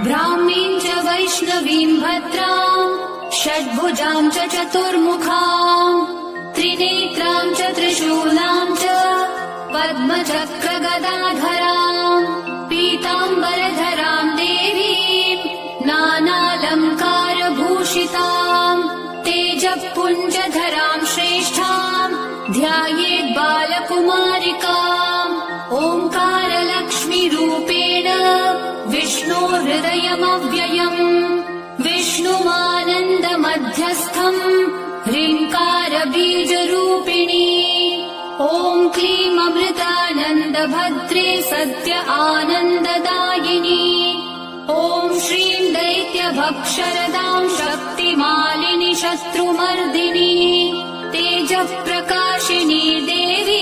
ब्राह्मीं च वैष्णवीं भद्रां षड्भुजां च चतुर्मुखां त्रिनेत्रां च त्रिशूलां च पद्मचक्रगदाधरां पीताम्बरधरां देवीं नानालङ्कारभूषितां तेजःपुञ्जधरां श्रेष्ठां ध्यायेत् बालकुमारिकाम् ओङ्कारलक्ष्मीरूपेण विष्णोर्हृदयमव्ययम् विष्णुमानन्दमध्यस्थम् ह्रीङ्कारबीजरूपिणी ॐ क्लीं अमृतानन्दभद्रे सत्य आनन्ददायिनी ॐ श्रीं दैत्यभक्षरदां शक्तिमालिनि शत्रुमर्दिनी तेजःप्रकाशिनी देवी